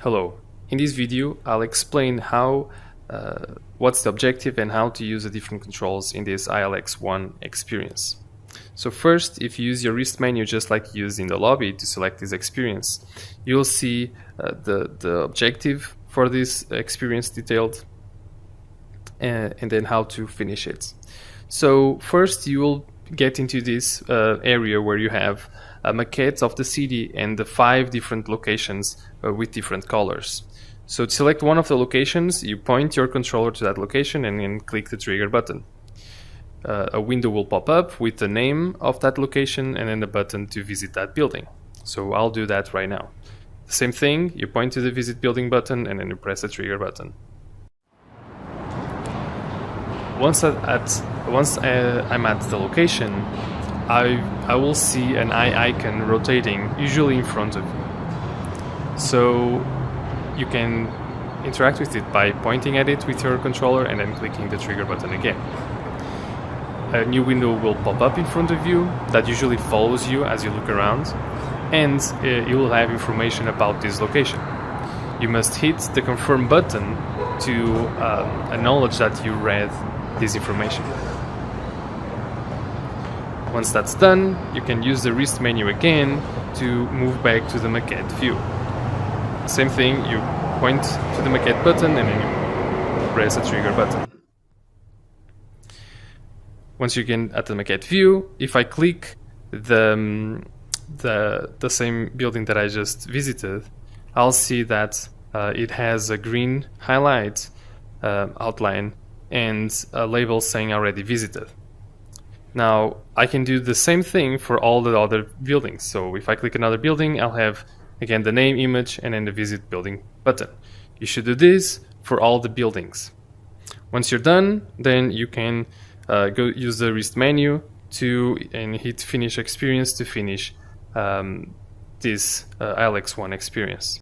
Hello, in this video I'll explain what's the objective and how to use the different controls in this ILX1 experience. So first, if you use your wrist menu just like you used in the lobby to select this experience, you'll see the objective for this experience detailed and then how to finish it. So first you will get into this area where you have a maquette of the city and the 5 different locations with different colors. So to select one of the locations, you point your controller to that location and then click the trigger button. A window will pop up with the name of that location and then the button to visit that building. So I'll do that right now. The same thing, you point to the visit building button and then you press the trigger button. Once I'm at the location, I will see an eye icon rotating, usually in front of you. So you can interact with it by pointing at it with your controller and then clicking the trigger button again. A new window will pop up in front of you that usually follows you as you look around, and you will have information about this location. You must hit the confirm button to acknowledge that you read this information. Once that's done, you can use the wrist menu again to move back to the maquette view. Same thing, you point to the maquette button and then you press the trigger button. Once you get at the maquette view, if I click the same building that I just visited, I'll see that it has a green highlight outline and a label saying already visited. Now I can do the same thing for all the other buildings. So if I click another building, I'll have again the name, image, and then the visit building button. You should do this for all the buildings. Once you're done, then you can go use the wrist menu and hit finish experience to finish this ILX1 experience.